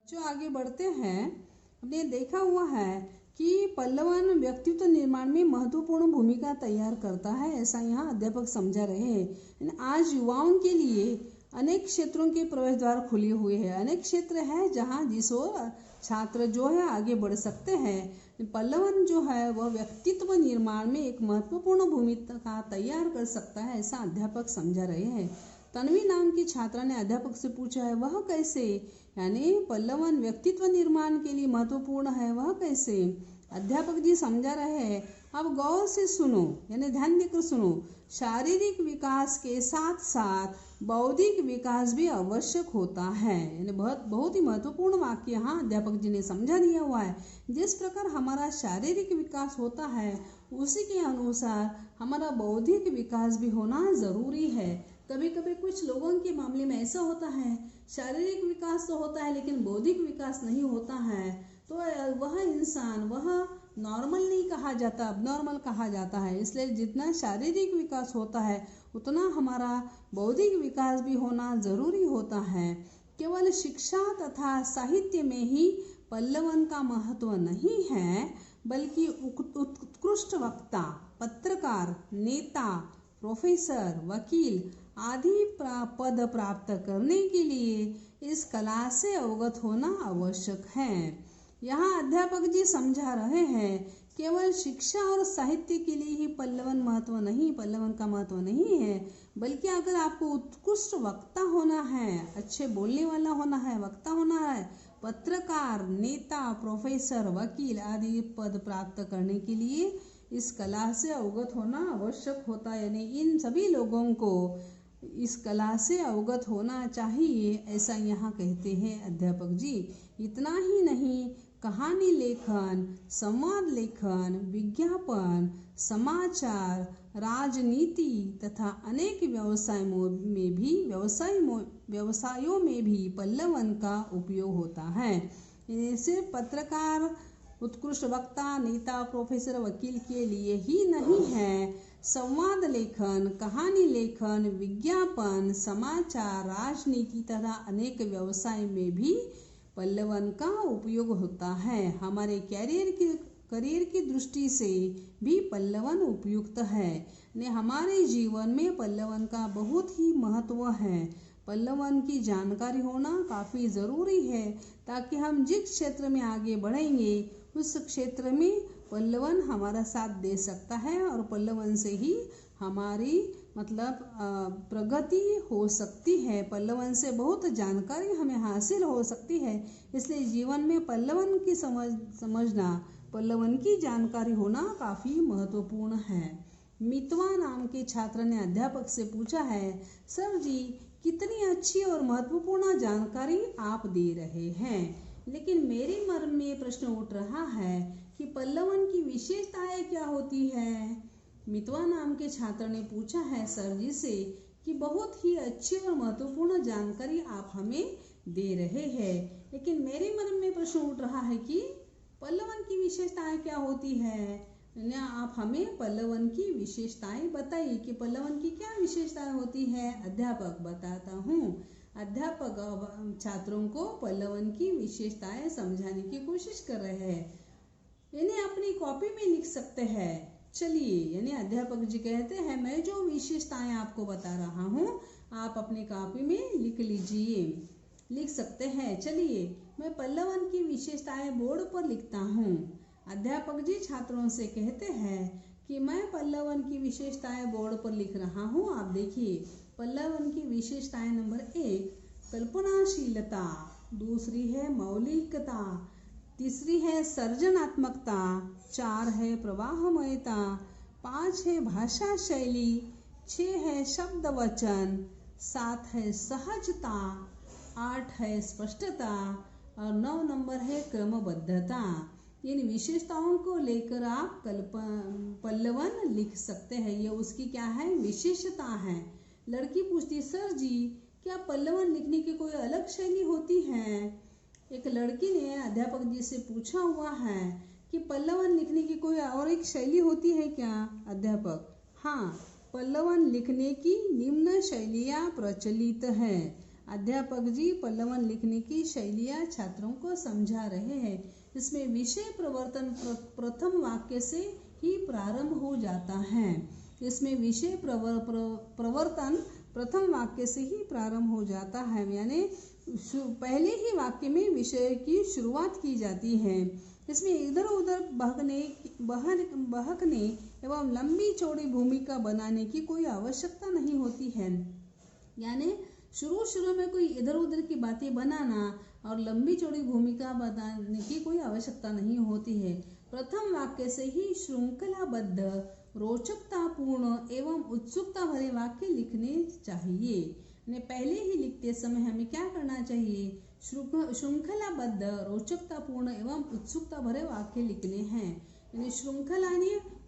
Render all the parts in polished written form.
जो आगे बढ़ते हैं, हमने देखा हुआ है कि पल्लवन व्यक्तित्व निर्माण में महत्वपूर्ण भूमिका तैयार करता है, ऐसा यहाँ अध्यापक समझा रहे हैं। आज युवाओं के लिए अनेक क्षेत्रों के प्रवेश द्वार खुले हुए हैं। अनेक क्षेत्र है जहाँ जिस ओर छात्र जो है आगे बढ़ सकते हैं। पल्लवन जो है वह व्यक्तित्व निर्माण में एक महत्वपूर्ण भूमिका तैयार कर सकता है, ऐसा अध्यापक समझा रहे हैं। तन्वी नाम की छात्रा ने अध्यापक से पूछा है वह कैसे, यानी पल्लवन व्यक्तित्व निर्माण के लिए महत्वपूर्ण है, वह कैसे। अध्यापक जी समझा रहे हैं, अब गौर से सुनो, यानी ध्यान देकर सुनो। शारीरिक विकास के साथ साथ बौद्धिक विकास भी आवश्यक होता है, यानी बहुत ही महत्वपूर्ण वाक्य यहाँ अध्यापक जी ने समझा दिया हुआ है। जिस प्रकार हमारा शारीरिक विकास होता है उसी के अनुसार हमारा बौद्धिक विकास भी होना जरूरी है। कभी कभी कुछ लोगों के मामले में ऐसा होता है, शारीरिक विकास तो होता है लेकिन बौद्धिक विकास नहीं होता है, तो वह इंसान वह नॉर्मल नहीं कहा जाता, अबनॉर्मल कहा जाता है। इसलिए जितना शारीरिक विकास होता है उतना हमारा बौद्धिक विकास भी होना जरूरी होता है। केवल शिक्षा तथा साहित्य में ही पल्लवन का महत्व नहीं है, बल्कि उत्कृष्ट वक्ता, पत्रकार, नेता, प्रोफेसर, वकील आदि पद प्राप्त करने के लिए इस कला से अवगत होना आवश्यक है। यहाँ अध्यापक जी समझा रहे हैं, केवल शिक्षा और साहित्य के लिए ही पल्लवन का महत्व नहीं है, बल्कि अगर आपको उत्कृष्ट वक्ता होना है, अच्छे बोलने वाला होना है, वक्ता होना है, पत्रकार, नेता, प्रोफेसर, वकील आदि पद प्राप्त करने के लिए इस कला से अवगत होना आवश्यक होता है। यानी इन सभी लोगों को इस कला से अवगत होना चाहिए, ऐसा यहाँ कहते हैं अध्यापक जी। इतना ही नहीं, कहानी लेखन, संवाद लेखन, विज्ञापन, समाचार, राजनीति तथा अनेक व्यवसायों में भी पल्लवन का उपयोग होता है। सिर्फ पत्रकार, उत्कृष्ट वक्ता, नेता, प्रोफेसर, वकील के लिए ही नहीं है, संवाद लेखन, कहानी लेखन, विज्ञापन, समाचार, राजनीति तथा अनेक व्यवसाय में भी पल्लवन का उपयोग होता है। हमारे करियर की दृष्टि से भी पल्लवन उपयुक्त है। हमारे जीवन में पल्लवन का बहुत ही महत्व है। पल्लवन की जानकारी होना काफ़ी ज़रूरी है, ताकि हम जिस क्षेत्र में आगे बढ़ेंगे उस क्षेत्र में पल्लवन हमारा साथ दे सकता है, और पल्लवन से ही हमारी प्रगति हो सकती है। पल्लवन से बहुत जानकारी हमें हासिल हो सकती है। इसलिए जीवन में पल्लवन की समझना, पल्लवन की जानकारी होना काफ़ी महत्वपूर्ण है। मितवा नाम के छात्र ने अध्यापक से पूछा है, सर जी कितनी अच्छी और महत्वपूर्ण जानकारी आप दे रहे हैं, लेकिन मेरे मन में प्रश्न उठ रहा है कि पल्लवन की विशेषताएं क्या होती है। मितवा नाम के छात्र ने पूछा है सर जी से कि बहुत ही अच्छी और महत्वपूर्ण जानकारी आप हमें दे रहे हैं, लेकिन मेरे मन में प्रश्न उठ रहा है कि पल्लवन की विशेषताएं क्या होती है। आप हमें पल्लवन की विशेषताएं बताइए कि पल्लवन की क्या विशेषताएं होती है। अध्यापक बताता हूँ। अध्यापक छात्रों को पल्लवन की विशेषताएं समझाने की कोशिश कर रहे हैं। इन्हें अपनी कॉपी में लिख सकते हैं। चलिए, यानी अध्यापक जी कहते हैं, मैं जो विशेषताएं आपको बता रहा हूँ आप अपनी कॉपी में लिख लीजिए, लिख सकते हैं। चलिए, मैं पल्लवन की विशेषताएं बोर्ड पर लिखता हूँ। अध्यापक जी छात्रों से कहते हैं कि मैं पल्लवन की विशेषताएं बोर्ड पर लिख रहा हूँ। आप देखिए, पल्लवन की विशेषताएं नंबर 1 कल्पनाशीलता, दूसरी है मौलिकता, तीसरी है सृजनात्मकता, 4 है प्रवाहमयता, 5 है भाषा शैली, 6 है शब्द वचन, 7 है सहजता, 8 है स्पष्टता और 9 नंबर है क्रमबद्धता। इन विशेषताओं को लेकर आप पल्लवन लिख सकते हैं। ये उसकी क्या है, विशेषता है। लड़की पूछती, सर जी क्या पल्लवन लिखने की कोई अलग शैली होती है। एक लड़की ने अध्यापक जी से पूछा हुआ है कि पल्लवन लिखने की कोई और एक शैली होती है क्या। अध्यापक, हाँ, पल्लवन लिखने की निम्न शैलियाँ प्रचलित है। अध्यापक जी पल्लवन लिखने की शैलियाँ छात्रों को समझा रहे हैं। इसमें विषय प्रवर्तन प्रथम वाक्य से ही प्रारंभ हो जाता है। इसमें विषय प्रवर्तन प्रथम वाक्य से ही प्रारंभ हो जाता है, यानी पहले ही वाक्य में विषय की शुरुआत की जाती है। इसमें इधर उधर बहकने एवं लंबी चौड़ी भूमिका बनाने की कोई आवश्यकता नहीं होती है। यानी शुरू में कोई इधर उधर की बातें बनाना और लंबी चौड़ी भूमिका बनाने की कोई आवश्यकता नहीं होती है। प्रथम वाक्य से ही श्रृंखलाबद्ध, रोचकतापूर्ण एवं उत्सुकता भरे वाक्य लिखने चाहिए। पहले ही लिखते समय हमें क्या करना चाहिए? श्रृंखलाबद्ध, रोचकतापूर्ण एवं उत्सुकता भरे वाक्य लिखने हैं। यानी श्रृंखला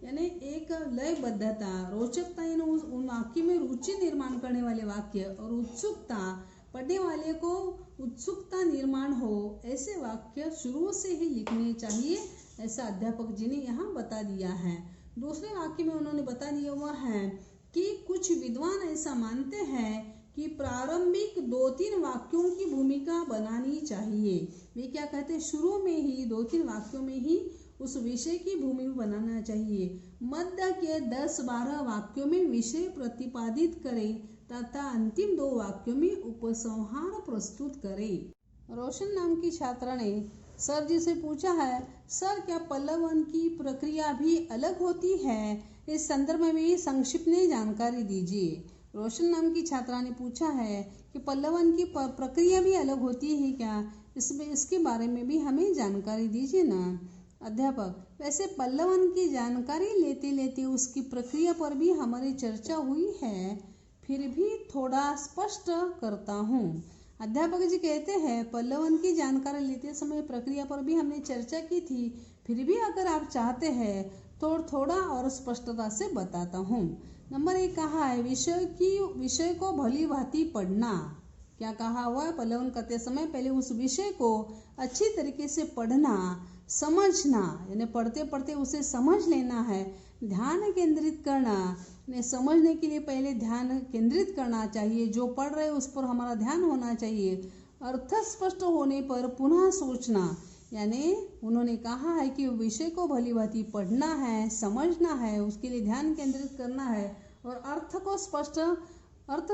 यानी एक लयबद्धता, रोचकता यानी उन वाक्य में रुचि निर्माण करने वाले वाक्य, और उत्सुकता पढ़ने वाले को उत्सुकता निर्माण हो, ऐसे वाक्य शुरू से ही लिखने चाहिए, ऐसा अध्यापक जी ने यहाँ बता दिया है। दूसरे वाक्य में उन्होंने बता दिया हुआ है कि कुछ विद्वान ऐसा मानते हैं कि प्रारंभिक 2-3 वाक्यों की भूमिका बनानी चाहिए। वे क्या कहते हैं? शुरू में ही 2-3 वाक्यों में ही उस विषय की भूमिका बनाना चाहिए। मध्य के 10-12 वाक्यों में विषय प्रतिपादित करें तथा अंतिम 2 वाक्यों में उपसंहार प्रस्तुत करें। रोशन नाम की छात्रा ने सर जी से पूछा है, सर क्या पल्लवन की प्रक्रिया भी अलग होती है? इस संदर्भ में भी संक्षिप्त में जानकारी दीजिए। रोशन नाम की छात्रा ने पूछा है कि पल्लवन की प्रक्रिया भी अलग होती है क्या? इसके बारे में भी हमें जानकारी दीजिए ना। अध्यापक, वैसे पल्लवन की जानकारी लेते लेते उसकी प्रक्रिया पर भी हमारी चर्चा हुई है, फिर भी थोड़ा स्पष्ट करता हूँ। अध्यापक जी कहते हैं, पल्लवन की जानकारी लेते समय प्रक्रिया पर भी हमने चर्चा की थी, फिर भी अगर आप चाहते हैं तो थोड़ा और स्पष्टता से बताता हूँ। नंबर 1 कहा है, विषय को भली भांति पढ़ना। क्या कहा हुआ है? पल्लवन करते समय पहले उस विषय को अच्छी तरीके से पढ़ना, समझना, यानी पढ़ते पढ़ते उसे समझ लेना है। ध्यान केंद्रित करना, समझने के लिए पहले ध्यान केंद्रित करना चाहिए, जो पढ़ रहे उस पर हमारा ध्यान होना चाहिए। अर्थ स्पष्ट होने पर पुनः सोचना, यानी उन्होंने कहा है कि विषय को भली भांति पढ़ना है, समझना है, उसके लिए ध्यान केंद्रित करना है, और अर्थ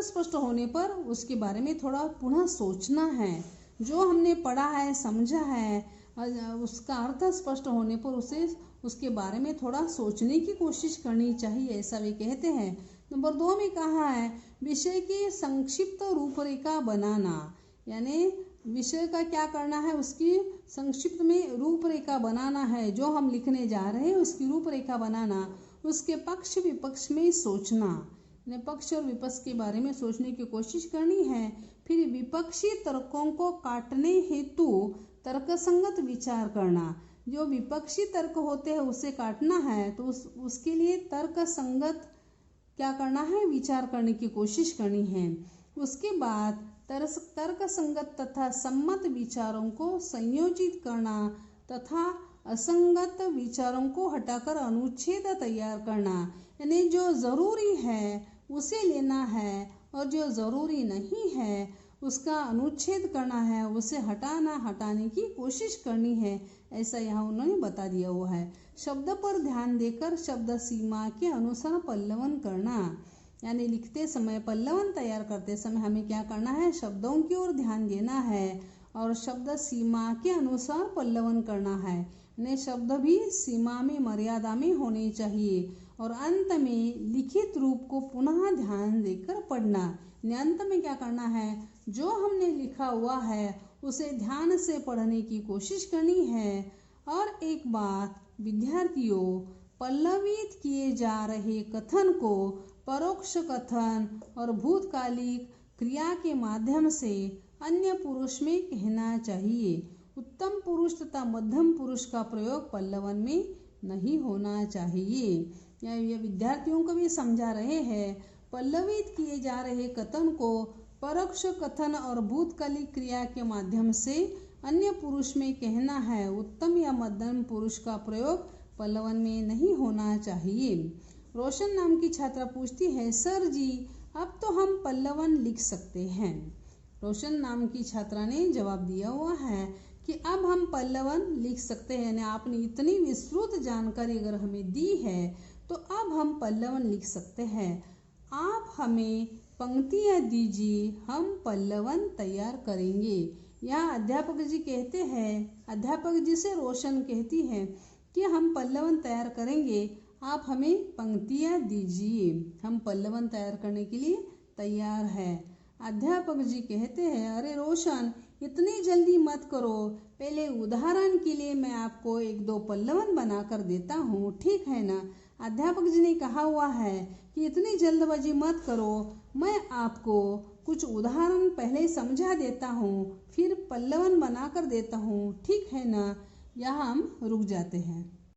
स्पष्ट होने पर उसके बारे में थोड़ा पुनः सोचना है। जो हमने पढ़ा है, समझा है, उसका अर्थ स्पष्ट होने पर उसके बारे में थोड़ा सोचने की कोशिश करनी चाहिए, ऐसा वे कहते हैं। नंबर 2 में कहा है, विषय की संक्षिप्त रूपरेखा बनाना, यानी विषय का क्या करना है? उसकी संक्षिप्त में रूपरेखा बनाना है। जो हम लिखने जा रहे हैं उसकी रूपरेखा बनाना। उसके पक्ष विपक्ष में सोचना, यानी पक्ष और विपक्ष के बारे में सोचने की कोशिश करनी है। फिर विपक्षी तर्कों को काटने हेतु तर्कसंगत विचार करना। जो विपक्षी तर्क होते हैं उसे काटना है, तो उसके लिए तर्कसंगत क्या करना है? विचार करने की कोशिश करनी है। उसके बाद तर्कसंगत तथा सम्मत विचारों को संयोजित करना तथा असंगत विचारों को हटाकर अनुच्छेद तैयार करना, यानी जो ज़रूरी है उसे लेना है और जो ज़रूरी नहीं है उसका अनुच्छेद करना है, उसे हटाने की कोशिश करनी है, ऐसा यहाँ उन्होंने बता दिया हुआ है। शब्द पर ध्यान देकर शब्द सीमा के अनुसार पल्लवन करना, यानी लिखते समय पल्लवन तैयार करते समय हमें क्या करना है? शब्दों की ओर ध्यान देना है और शब्द सीमा के अनुसार पल्लवन करना है। ने शब्द भी सीमा में, मर्यादा में होने चाहिए, और अंत में लिखित रूप को पुनः ध्यान देकर पढ़ना। अंत में क्या करना है? जो हमने लिखा हुआ है उसे ध्यान से पढ़ने की कोशिश करनी है। और एक बात, विद्यार्थियों, पल्लवित किए जा रहे कथन को परोक्ष कथन और भूतकालिक क्रिया के माध्यम से अन्य पुरुष में कहना चाहिए। उत्तम पुरुष तथा मध्यम पुरुष का प्रयोग पल्लवन में नहीं होना चाहिए। यह विद्यार्थियों को भी समझा रहे हैं, पल्लवित किए जा रहे कथन को परोक्ष कथन और भूतकालिक क्रिया के माध्यम से अन्य पुरुष में कहना है। उत्तम या मध्यम पुरुष का प्रयोग पल्लवन में नहीं होना चाहिए। रोशन नाम की छात्रा पूछती है, सर जी अब तो हम पल्लवन लिख सकते हैं। रोशन नाम की छात्रा ने जवाब दिया हुआ है कि अब हम पल्लवन लिख सकते हैं। यानी आपने इतनी विस्तृत जानकारी अगर हमें दी है तो अब हम पल्लवन लिख सकते हैं। आप हमें पंक्तियाँ दीजिए, हम पल्लवन तैयार करेंगे। यहाँ अध्यापक जी कहते हैं, अध्यापक जी से रोशन कहती है कि हम पल्लवन तैयार करेंगे, आप हमें पंक्तियाँ दीजिए। हम पल्लवन तैयार करने के लिए तैयार है। अध्यापक जी कहते हैं, अरे रोशन इतनी जल्दी मत करो, पहले उदाहरण के लिए मैं आपको 1-2 पल्लवन बनाकर देता हूँ, ठीक है ना। अध्यापक जी ने कहा हुआ है कि इतनी जल्दबाजी मत करो, मैं आपको कुछ उदाहरण पहले समझा देता हूँ, फिर पल्लवन बनाकर देता हूँ, ठीक है ना। यहाँ हम रुक जाते हैं।